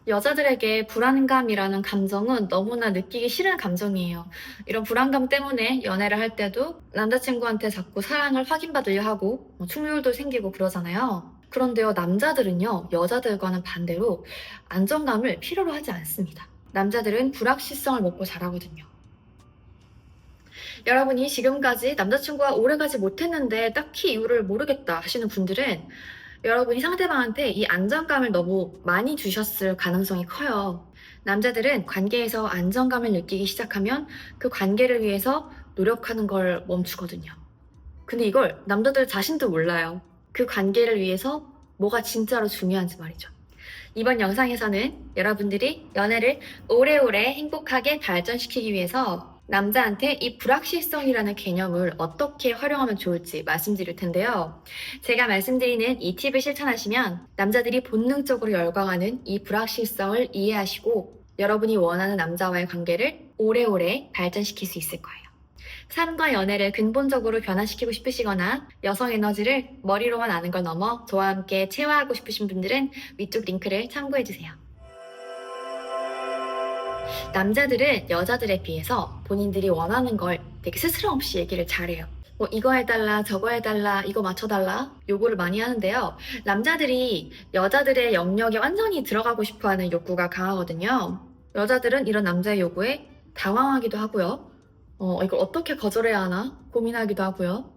여자들에게 불안감이라는 감정은 너무나 느끼기 싫은 감정이에요. 이런 불안감 때문에 연애를 할 때도 남자친구한테 자꾸 사랑을 확인받으려 하고 충돌도 생기고 그러잖아요. 그런데요, 남자들은요, 여자들과는 반대로 안정감을 필요로 하지 않습니다. 남자들은 불확실성을 먹고 자라거든요. 여러분이 지금까지 남자친구와 오래가지 못했는데 딱히 이유를 모르겠다 하시는 분들은 여러분이 상대방한테 이 안정감을 너무 많이 주셨을 가능성이 커요. 남자들은 관계에서 안정감을 느끼기 시작하면 그 관계를 위해서 노력하는 걸 멈추거든요. 근데 이걸 남자들 자신도 몰라요. 그 관계를 위해서 뭐가 진짜로 중요한지 말이죠. 이번 영상에서는 여러분들이 연애를 오래오래 행복하게 발전시키기 위해서 남자한테 이 불확실성이라는 개념을 어떻게 활용하면 좋을지 말씀드릴 텐데요. 제가 말씀드리는 이 팁을 실천하시면 남자들이 본능적으로 열광하는 이 불확실성을 이해하시고 여러분이 원하는 남자와의 관계를 오래오래 발전시킬 수 있을 거예요. 삶과 연애를 근본적으로 변화시키고 싶으시거나 여성 에너지를 머리로만 아는 걸 넘어 저와 함께 체화하고 싶으신 분들은 위쪽 링크를 참고해주세요. 남자들은 여자들에 비해서 본인들이 원하는 걸 되게 스스럼 없이 얘기를 잘해요. 뭐 이거 해달라, 저거 해달라, 이거 맞춰달라 요구를 많이 하는데요. 남자들이 여자들의 영역에 완전히 들어가고 싶어하는 욕구가 강하거든요. 여자들은 이런 남자의 요구에 당황하기도 하고요. 이걸 어떻게 거절해야 하나 고민하기도 하고요.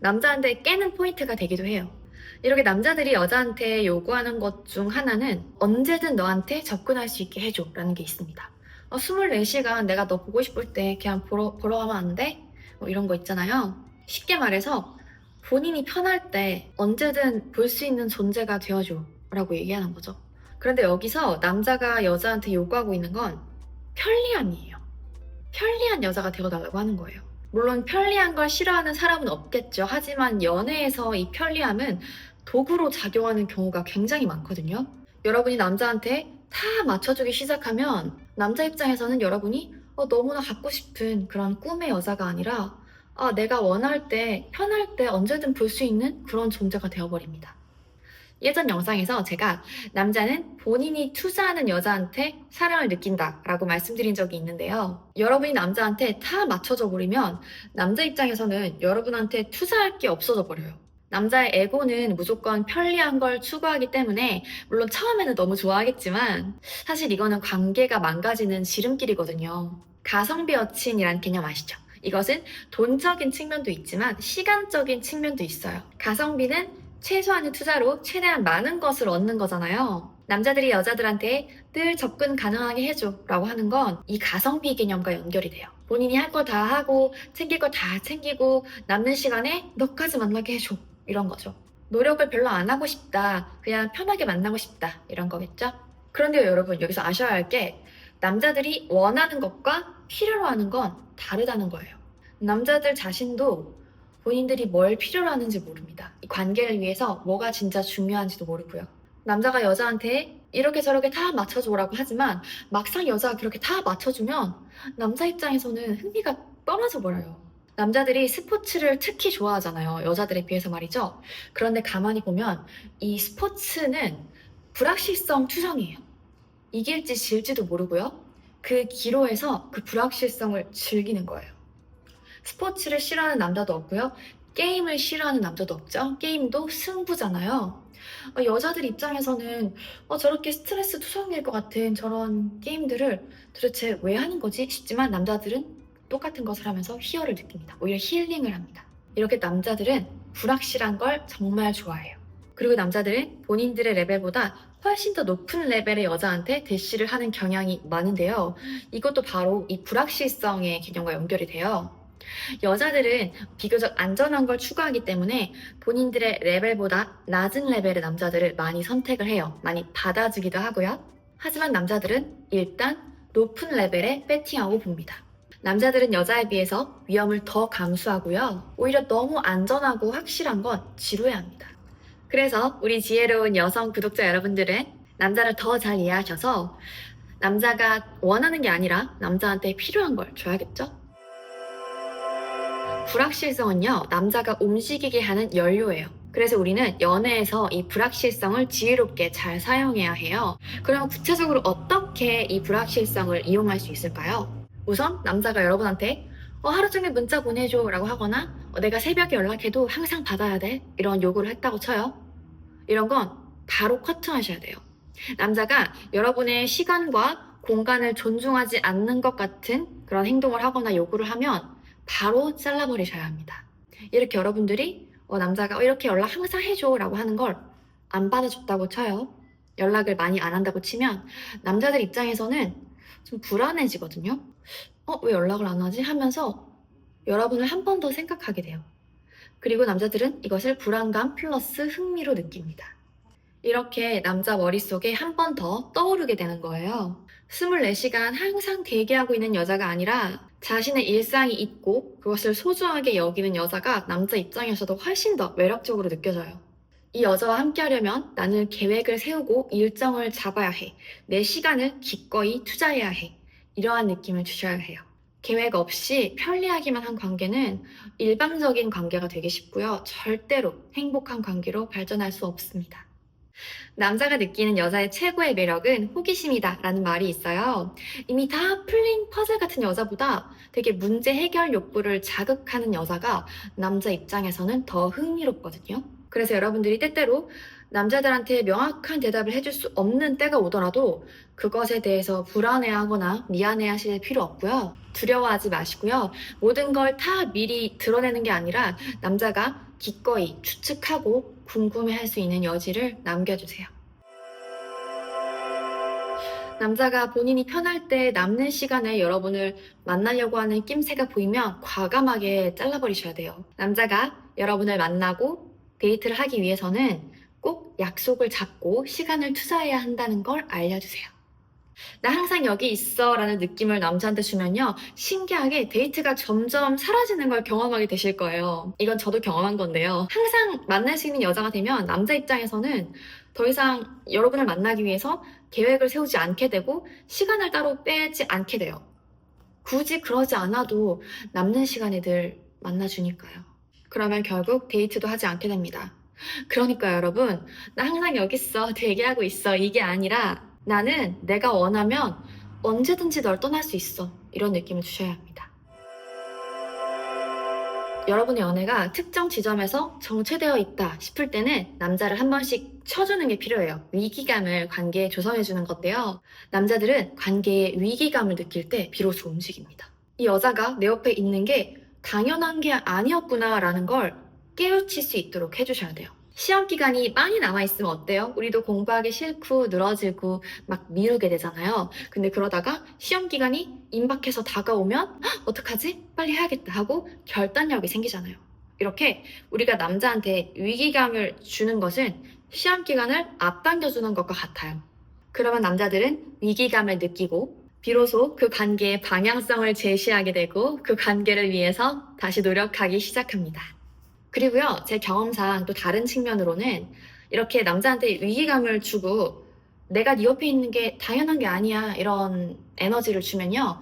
남자한테 깨는 포인트가 되기도 해요. 이렇게 남자들이 여자한테 요구하는 것 중 하나는 언제든 너한테 접근할 수 있게 해줘 라는 게 있습니다. 24시간 내가 너 보고 싶을 때 그냥 보러 가면 안 돼? 이런 거 있잖아요. 쉽게 말해서 본인이 편할 때 언제든 볼 수 있는 존재가 되어줘 라고 얘기하는 거죠. 그런데 여기서 남자가 여자한테 요구하고 있는 건 편리함이에요. 편리한 여자가 되어달라고 하는 거예요. 물론 편리한 걸 싫어하는 사람은 없겠죠. 하지만 연애에서 이 편리함은 도구로 작용하는 경우가 굉장히 많거든요. 여러분이 남자한테 다 맞춰주기 시작하면 남자 입장에서는 여러분이 너무나 갖고 싶은 그런 꿈의 여자가 아니라 내가 원할 때, 편할 때 언제든 볼 수 있는 그런 존재가 되어버립니다. 예전 영상에서 제가 남자는 본인이 투자하는 여자한테 사랑을 느낀다 라고 말씀드린 적이 있는데요. 여러분이 남자한테 다 맞춰져 버리면 남자 입장에서는 여러분한테 투자할 게 없어져 버려요. 남자의 에고는 무조건 편리한 걸 추구하기 때문에 물론 처음에는 너무 좋아하겠지만 사실 이거는 관계가 망가지는 지름길이거든요. 가성비 여친이란 개념 아시죠? 이것은 돈적인 측면도 있지만 시간적인 측면도 있어요. 가성비는 최소한의 투자로 최대한 많은 것을 얻는 거잖아요. 남자들이 여자들한테 늘 접근 가능하게 해줘 라고 하는 건 이 가성비 개념과 연결이 돼요. 본인이 할 거 다 하고 챙길 거 다 챙기고 남는 시간에 너까지 만나게 해줘 이런 거죠. 노력을 별로 안 하고 싶다, 그냥 편하게 만나고 싶다 이런 거겠죠? 그런데요 여러분, 여기서 아셔야 할 게 남자들이 원하는 것과 필요로 하는 건 다르다는 거예요. 남자들 자신도 본인들이 뭘 필요로 하는지 모릅니다. 이 관계를 위해서 뭐가 진짜 중요한지도 모르고요. 남자가 여자한테 이렇게 저렇게 다 맞춰줘라고 하지만 막상 여자가 그렇게 다 맞춰주면 남자 입장에서는 흥미가 떨어져 버려요. 남자들이 스포츠를 특히 좋아하잖아요. 여자들에 비해서 말이죠. 그런데 가만히 보면 이 스포츠는 불확실성 투성이에요. 이길지 질지도 모르고요. 그 기로에서 그 불확실성을 즐기는 거예요. 스포츠를 싫어하는 남자도 없고요. 게임을 싫어하는 남자도 없죠. 게임도 승부잖아요. 여자들 입장에서는 저렇게 스트레스 투성이일 것 같은 저런 게임들을 도대체 왜 하는 거지 싶지만 남자들은 똑같은 것을 하면서 희열을 느낍니다. 오히려 힐링을 합니다. 이렇게 남자들은 불확실한 걸 정말 좋아해요. 그리고 남자들은 본인들의 레벨보다 훨씬 더 높은 레벨의 여자한테 대시를 하는 경향이 많은데요. 이것도 바로 이 불확실성의 개념과 연결이 돼요. 여자들은 비교적 안전한 걸 추구하기 때문에 본인들의 레벨보다 낮은 레벨의 남자들을 많이 선택을 해요. 많이 받아주기도 하고요. 하지만 남자들은 일단 높은 레벨에 배팅하고 봅니다. 남자들은 여자에 비해서 위험을 더 감수하고요. 오히려 너무 안전하고 확실한 건 지루해합니다. 그래서 우리 지혜로운 여성 구독자 여러분들은 남자를 더 잘 이해하셔서 남자가 원하는 게 아니라 남자한테 필요한 걸 줘야겠죠? 불확실성은요, 남자가 움직이게 하는 연료예요. 그래서 우리는 연애에서 이 불확실성을 지혜롭게 잘 사용해야 해요. 그러면 구체적으로 어떻게 이 불확실성을 이용할 수 있을까요? 우선 남자가 여러분한테 하루 종일 문자 보내줘 라고 하거나 내가 새벽에 연락해도 항상 받아야 돼 이런 요구를 했다고 쳐요. 이런 건 바로 커트하셔야 돼요. 남자가 여러분의 시간과 공간을 존중하지 않는 것 같은 그런 행동을 하거나 요구를 하면 바로 잘라버리셔야 합니다. 이렇게 여러분들이 남자가 이렇게 연락 항상 해줘 라고 하는 걸 안 받아줬다고 쳐요. 연락을 많이 안 한다고 치면 남자들 입장에서는 좀 불안해지거든요. 왜 연락을 안 하지? 하면서 여러분을 한 번 더 생각하게 돼요. 그리고 남자들은 이것을 불안감 플러스 흥미로 느낍니다. 이렇게 남자 머릿속에 한 번 더 떠오르게 되는 거예요. 24시간 항상 대기하고 있는 여자가 아니라 자신의 일상이 있고 그것을 소중하게 여기는 여자가 남자 입장에서도 훨씬 더 매력적으로 느껴져요. 이 여자와 함께 하려면 나는 계획을 세우고 일정을 잡아야 해. 내 시간을 기꺼이 투자해야 해. 이러한 느낌을 주셔야 해요. 계획 없이 편리하기만 한 관계는 일방적인 관계가 되기 쉽고요. 절대로 행복한 관계로 발전할 수 없습니다. 남자가 느끼는 여자의 최고의 매력은 호기심이다 라는 말이 있어요. 이미 다 풀린 퍼즐 같은 여자보다 되게 문제 해결 욕구를 자극하는 여자가 남자 입장에서는 더 흥미롭거든요. 그래서 여러분들이 때때로 남자들한테 명확한 대답을 해줄 수 없는 때가 오더라도 그것에 대해서 불안해하거나 미안해하실 필요 없고요. 두려워하지 마시고요. 모든 걸 다 미리 드러내는 게 아니라 남자가 기꺼이 추측하고 궁금해할 수 있는 여지를 남겨주세요. 남자가 본인이 편할 때 남는 시간에 여러분을 만나려고 하는 낌새가 보이면 과감하게 잘라버리셔야 돼요. 남자가 여러분을 만나고 데이트를 하기 위해서는 꼭 약속을 잡고 시간을 투자해야 한다는 걸 알려주세요. 나 항상 여기 있어 라는 느낌을 남자한테 주면요, 신기하게 데이트가 점점 사라지는 걸 경험하게 되실 거예요. 이건 저도 경험한 건데요. 항상 만날 수 있는 여자가 되면 남자 입장에서는 더 이상 여러분을 만나기 위해서 계획을 세우지 않게 되고 시간을 따로 빼지 않게 돼요. 굳이 그러지 않아도 남는 시간에 늘 만나주니까요. 그러면 결국 데이트도 하지 않게 됩니다. 그러니까 여러분, 나 항상 여기 있어, 대기하고 있어 이게 아니라 나는 내가 원하면 언제든지 널 떠날 수 있어 이런 느낌을 주셔야 합니다. 여러분의 연애가 특정 지점에서 정체되어 있다 싶을 때는 남자를 한 번씩 쳐주는 게 필요해요. 위기감을 관계에 조성해주는 건데요. 남자들은 관계에 위기감을 느낄 때 비로소 움직입니다. 이 여자가 내 옆에 있는 게 당연한 게 아니었구나 라는 걸 깨우칠 수 있도록 해주셔야 돼요. 시험 기간이 많이 남아있으면 어때요? 우리도 공부하기 싫고 늘어지고 막 미루게 되잖아요. 근데 그러다가 시험 기간이 임박해서 다가오면 어떡하지? 빨리 해야겠다 하고 결단력이 생기잖아요. 이렇게 우리가 남자한테 위기감을 주는 것은 시험 기간을 앞당겨주는 것과 같아요. 그러면 남자들은 위기감을 느끼고 비로소 그 관계의 방향성을 제시하게 되고 그 관계를 위해서 다시 노력하기 시작합니다. 그리고요, 제 경험상 또 다른 측면으로는 이렇게 남자한테 위기감을 주고 내가 네 옆에 있는 게 당연한 게 아니야 이런 에너지를 주면요,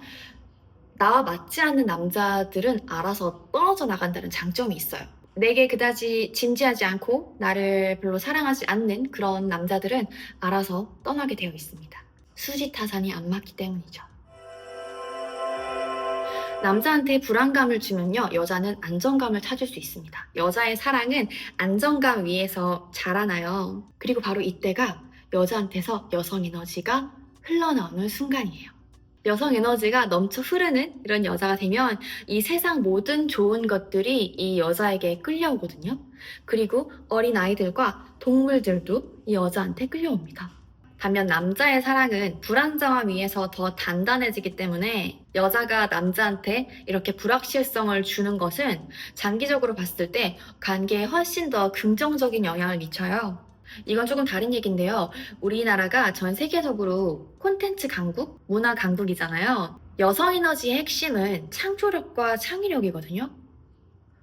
나와 맞지 않는 남자들은 알아서 떨어져 나간다는 장점이 있어요. 내게 그다지 진지하지 않고 나를 별로 사랑하지 않는 그런 남자들은 알아서 떠나게 되어 있습니다. 수지타산이 안 맞기 때문이죠. 남자한테 불안감을 주면요, 여자는 안정감을 찾을 수 있습니다. 여자의 사랑은 안정감 위에서 자라나요. 그리고 바로 이때가 여자한테서 여성 에너지가 흘러나오는 순간이에요. 여성 에너지가 넘쳐 흐르는 이런 여자가 되면 이 세상 모든 좋은 것들이 이 여자에게 끌려오거든요. 그리고 어린 아이들과 동물들도 이 여자한테 끌려옵니다. 반면 남자의 사랑은 불안정함 위에서 더 단단해지기 때문에 여자가 남자한테 이렇게 불확실성을 주는 것은 장기적으로 봤을 때 관계에 훨씬 더 긍정적인 영향을 미쳐요. 이건 조금 다른 얘기인데요. 우리나라가 전 세계적으로 콘텐츠 강국, 문화 강국이잖아요. 여성 에너지의 핵심은 창조력과 창의력이거든요.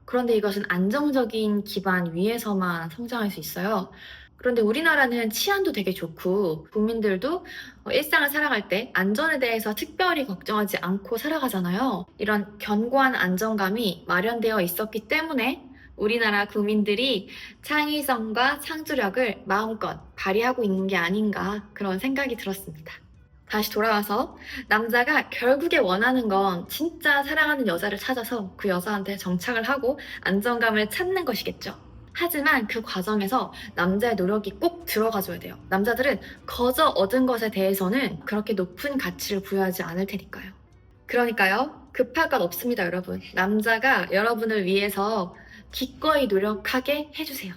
그런데 이것은 안정적인 기반 위에서만 성장할 수 있어요. 그런데 우리나라는 치안도 되게 좋고 국민들도 일상을 살아갈 때 안전에 대해서 특별히 걱정하지 않고 살아가잖아요. 이런 견고한 안정감이 마련되어 있었기 때문에 우리나라 국민들이 창의성과 창조력을 마음껏 발휘하고 있는 게 아닌가 그런 생각이 들었습니다. 다시 돌아와서 남자가 결국에 원하는 건 진짜 사랑하는 여자를 찾아서 그 여자한테 정착을 하고 안정감을 찾는 것이겠죠. 하지만 그 과정에서 남자의 노력이 꼭 들어가줘야 돼요. 남자들은 거저 얻은 것에 대해서는 그렇게 높은 가치를 부여하지 않을 테니까요. 그러니까요, 급할 것 없습니다, 여러분. 남자가 여러분을 위해서 기꺼이 노력하게 해주세요.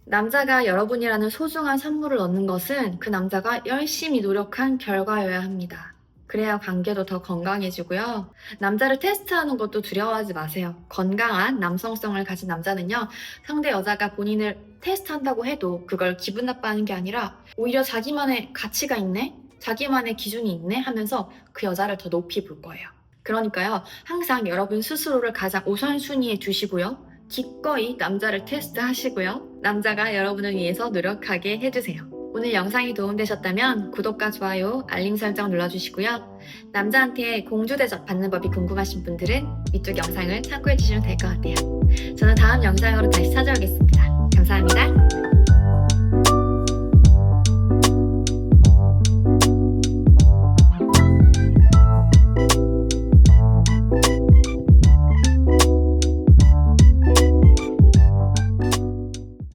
남자가 여러분이라는 소중한 선물을 얻는 것은 그 남자가 열심히 노력한 결과여야 합니다. 그래야 관계도 더 건강해지고요. 남자를 테스트하는 것도 두려워하지 마세요. 건강한 남성성을 가진 남자는요, 상대 여자가 본인을 테스트한다고 해도 그걸 기분 나빠하는 게 아니라 오히려 자기만의 가치가 있네? 자기만의 기준이 있네? 하면서 그 여자를 더 높이 볼 거예요. 그러니까요, 항상 여러분 스스로를 가장 우선순위에 두시고요. 기꺼이 남자를 테스트하시고요. 남자가 여러분을 위해서 노력하게 해주세요. 오늘 영상이 도움되셨다면 구독과 좋아요, 알림 설정 눌러주시고요. 남자한테 공주 대접 받는 법이 궁금하신 분들은 이쪽 영상을 참고해주시면 될 것 같아요. 저는 다음 영상으로 다시 찾아오겠습니다. 감사합니다.